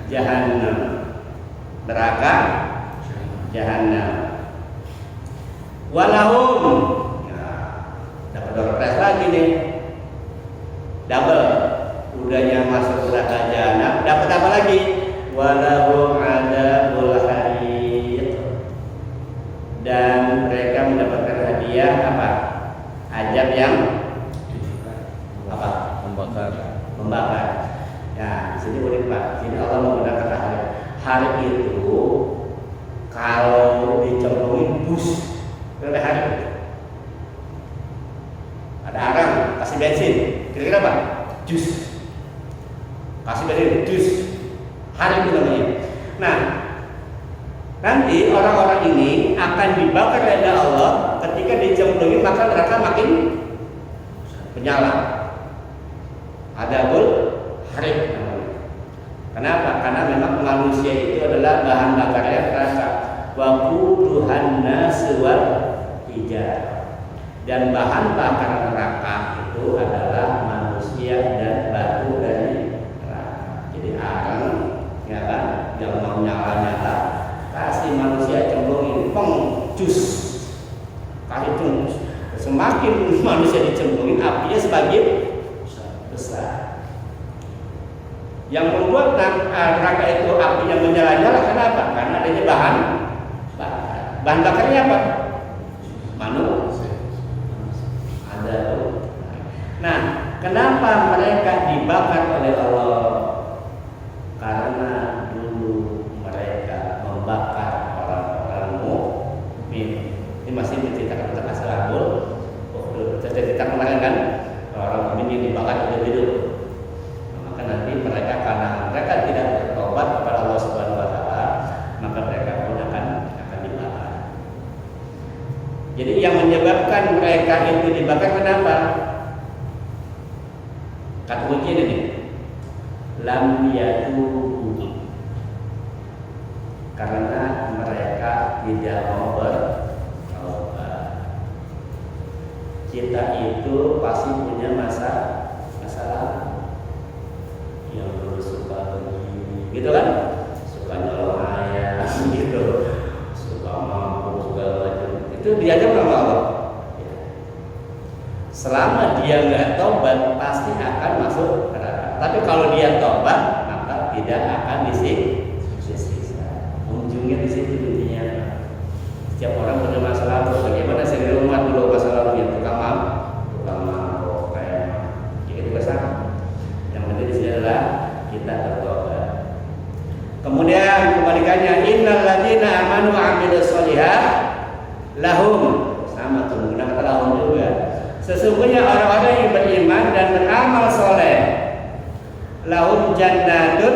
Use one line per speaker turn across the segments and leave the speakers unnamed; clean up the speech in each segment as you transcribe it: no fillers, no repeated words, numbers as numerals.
Jahannam, neraka Jahannam. Walahum, ya, dapat door prize lagi nih, double. Udahnya masuk neraka Jahannam, dapat apa lagi? Walahum adzabul hariq, dan mereka mendapatkan hadiah apa? Azab yang apa? Membakar. Ya, di sini unik Pak. Di sini Allah menggunakan hari. Hari itu kalau dicemplungin bus oleh hari. Ada arang, kasih bensin. Kira-kira apa? Jus. Kasih bensin, jus. Hari itu namanya. Nah, nanti orang-orang ini akan dibakar oleh Allah. Ketika dicemplungin maka neraka makin menyala. Adabul harik. Kenapa? Karena memang manusia itu adalah bahan bakarnya neraka. Wa quduhan nas wal hijarah. Dan bahan bakar neraka itu adalah manusia dan batu dari neraka. Jadi arang, ya kan, yang mau nyala-nyala, kasih manusia cemplungin, peng, jus, kasih jus. Semakin manusia dicemplungin, apinya semakin besar. Yang membuat neraka itu apinya menyala-nyala kenapa? Karena adanya bahan bakar. Bahan bakarnya apa? Manusia. Ada. Nah, kenapa mereka dibakar oleh Allah? Karena dulu mereka membakar orang-orang mukmin. Ini masih menceritakan tentang ashabul ukhdud. Cerita kemarin kan orang mukmin yang dibakar hidup-hidup. Maka nanti mereka karena mereka tidak bertobat kepada Allah Subhanahu wa taala, maka mereka pun akan dibakar. Jadi yang menyebabkan mereka itu dibakar kenapa? Kata kunci ini nih. Lam yatubu. Karena mereka tidak mau bertobat. Kita itu pasti punya masalah. Yang dulu suka begini, gitu kan? Suka nyolong ayam, gitu, suka mabuk segala macam. Itu diajar sama Allah. Selama dia nggak tobat, pasti akan masuk neraka. Tapi kalau dia tobat, maka tidak akan disiksa. Ujungnya di situ intinya. Setiap orang punya masa lalu. Bagaimana sih rumah dulu masa lalunya tukang mabuk, kayak gitu besar. Yang penting di sini adalah kita bertobat. Kemudian kebalikannya, innal ladzina amanu wa 'amilus sholihat lahum, sama tuh menggunakan lahum juga. Sesungguhnya orang-orang yang beriman dan beramal soleh, lahum jannatun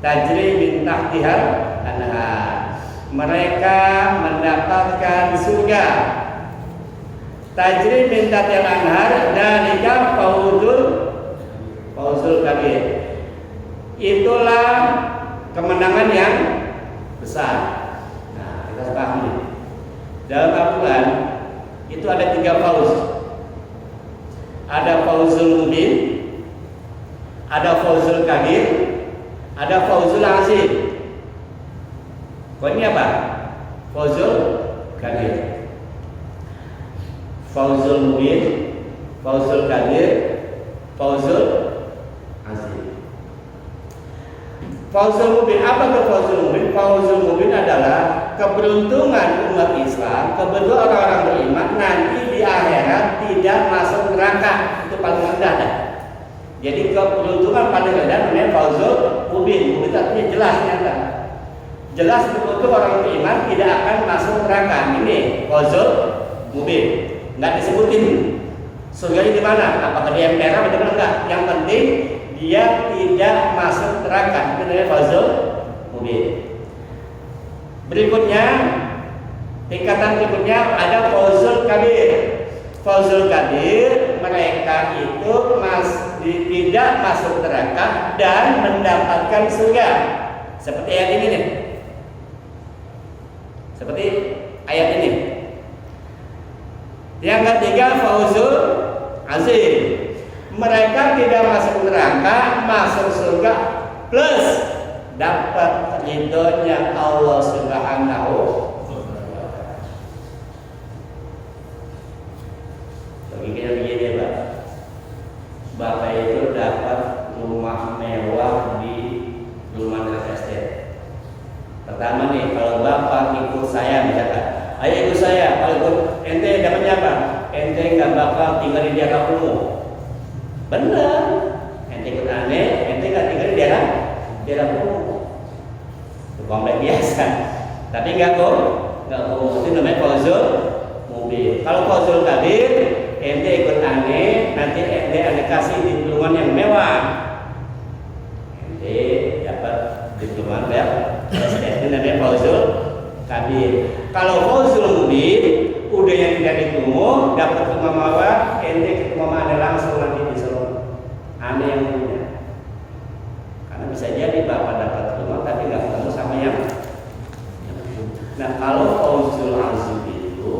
tajri min tahtihal anhar. Mereka mendapatkan surga tajri min tahtihal anhar dalika fawzul kabir. Itulah kemenangan yang besar. Nah, kita paham nih. Dalam Al-Quran itu ada 3 fauz. Ada fauzul mubin, ada fauzul kabir, ada fauzul azim. Kok ini apa? Fauzul kabir, fauzul mubin, fauzul kabir, fauzul azim. Fauzul mubin, apa itu fauzul mubin? Fauzul mubin adalah keberuntungan umat Islam, kebetulan orang-orang beriman nanti di akhirat tidak masuk neraka. Itu paling rendah dah. Jadi keberuntungan paling rendah namanya fauzul mubin. Mubin artinya jelas nyata. Jelas betul orang beriman tidak akan masuk neraka. Ini fauzul mubin. Enggak disebutin surganya di mana? Apakah di emperan atau enggak? Yang penting dia tidak masuk neraka. Itu namanya fauzul mubin. Berikutnya, tingkatan berikutnya ada fauzul kabir. Fauzul kabir, mereka itu tidak masuk neraka dan mendapatkan surga. Seperti ayat ini nih. Seperti ayat ini. Yang ketiga fauzul azim. Mereka tidak masuk neraka, masuk surga plus dapat ridhonya Allah Subhanahu wa Ta'ala. Begini Pak, Bapak itu dapat rumah mewah di rumah estate. Pertama nih, kalau Bapak ikut saya misalkan, ayo ikut saya, kalau ikut ente dapatnya apa? Ente nggak bakal tinggal di daerah kumuh. Bener, ente ikut aneh, ente nggak tinggal di daerah kumuh. Itu komplek biasa. Tapi nggak kumuh, itu namanya qauzul mubin. Kalau qauzul kabir, ente ikut aneh, nanti ente kasih di lingkungan yang mewah. Ente dapat di lingkungan itu namanya qauzul kabir. Kalau qauzul mubin, udah yang tidak ditunggu, dapat rumah mewah, ente ke rumah anda langsung nanti di Solo. Anda yang punya. Karena bisa jadi Bapak dapat rumah tapi nggak ketemu sama yang. Nah, kalau qauzul azim itu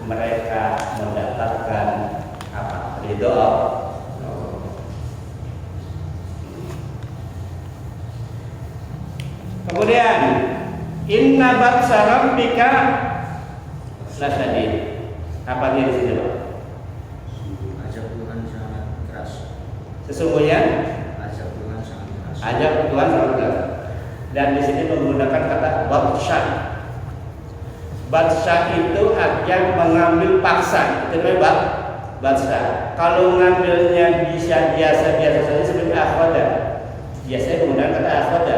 mereka mendapatkan apa? Ridho. Kemudian inna batsya rabbika lasyadid. Apa dia di sini, Pak?
Azab Tuhan sangat keras.
Sesungguhnya
Azab Tuhan sangat keras.
azab Tuhan sangat keras. Dan di sini menggunakan kata batsya. Batsya itu artinya mengambil paksa. Itu namanya batsya. Kalau ngambilnya biasa saja seperti akhwada. Biasanya menggunakan kata akhwada,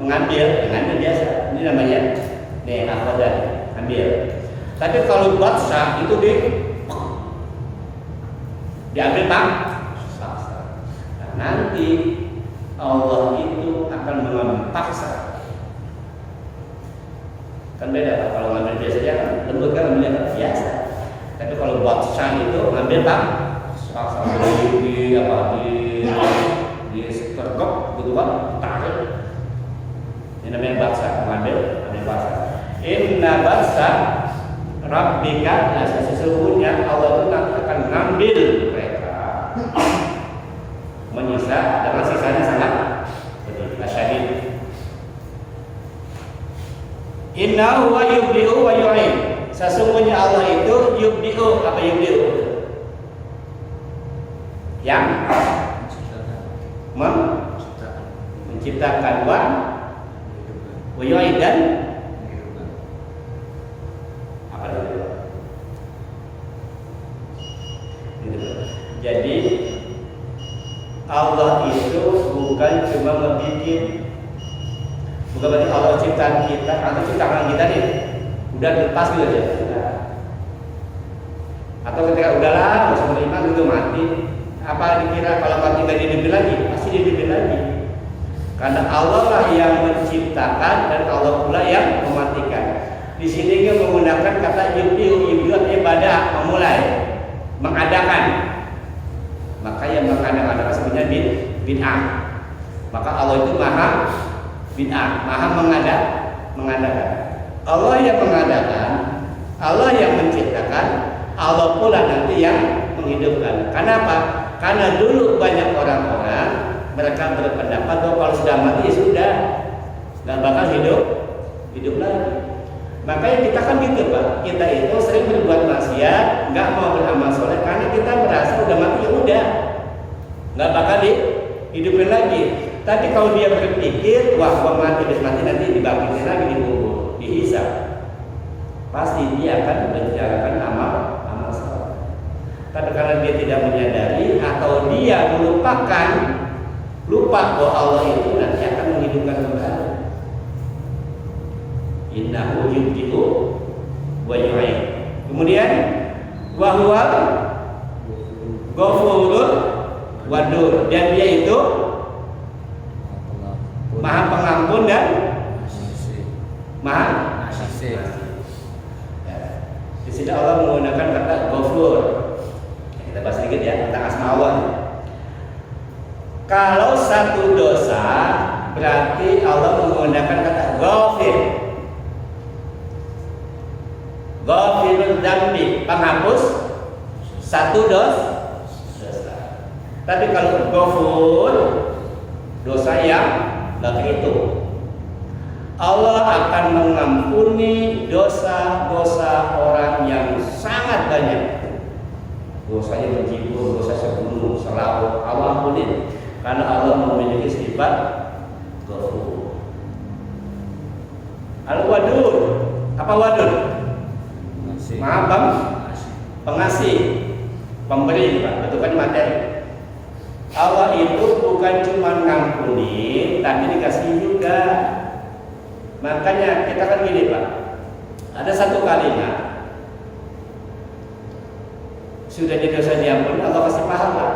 mengambil biasa. Ini namanya akhwada, ambil. Tapi kalau batsya itu diambil paksa. Nah, nanti Allah itu akan mengambil paksa. Kan beda Pak, kalau ngambil biasanya kan lembut kan ambilnya biasa. Tapi kalau batsya itu ngambil paksa di sekergok gitu kan, tarik. Ini namanya batsya, ambil paksa. Inna batsya rabbika, nah sesungguhnya Allah itu nanti akan mengambil mereka, menyiksa dengan siksanya sangat syadid. Inna huwa yubdi'u wa yu'id. Sesungguhnya Allah itu yubdi'u, apa yubdi'u? Yang menciptakan wa yu'id dan jadi Allah itu bukan cuma membuat, bukan berarti Allah ciptaan kita atau ciptaan kita nih udah lepas gitu aja. Atau ketika udahlah masuk beriman gitu mati, apa dikira kalau mati nggak dihidupin lagi? Pasti dihidupin lagi. Karena Allah lah yang menciptakan dan Allah pula yang mematikan. Di sini dia menggunakan kata yubdi'u ibadah, memulai, mengadakan. Maka yang mengadakan sebenarnya bid'ah. Maka Allah itu maha bid'ah, maha mengadakan. Allah yang mengadakan, Allah yang menciptakan, Allah pula nanti yang menghidupkan. Kenapa? Karena dulu banyak orang-orang mereka berpendapat bahwa kalau sudah mati ya sudah, nggak bakal hidup lagi. Makanya kita kan gitu Pak, kita itu sering berbuat maksiat, nggak mau beramal soleh karena kita merasa udah mati ya udah, nggak bakal dihidupin lagi. Tapi kalau dia berpikir, wah gua mati nanti dibangkitin lagi di kubur, dihisab, pasti dia akan menjalankan amal soleh. Tapi karena dia tidak menyadari atau dia lupa bahwa Allah itu nanti akan menghidupkan kembali. Innahu yubdi'u wa yu'id. Kemudian wa huwa ghafurur wadud, dan dia itu maha pengampun dan maha asih. Di sini Allah menggunakan kata ghafur. Kita bahas sedikit ya tentang asma Allah. Kalau satu dosa berarti Allah menggunakan kata ghafir. Ghafirul dzambi, penghapus satu dosa. Tapi kalau ghafur, dosa yang nggak terhitung. Allah akan mengampuni dosa-dosa orang yang sangat banyak. Dosanya menjibur, dosa segunung, selaut, Allah ampunin. Karena Allah memiliki sifat Ghafur. Al-Wadud, apa wadud? Maaf bang, pengasih, pemberi, Pak. Bentukan materi. Allah itu bukan cuma ngampuni, tapi dikasih juga. Makanya kita kan gini Pak, ada satu kalimat sudah dosa diampuni, Allah kasih pahala.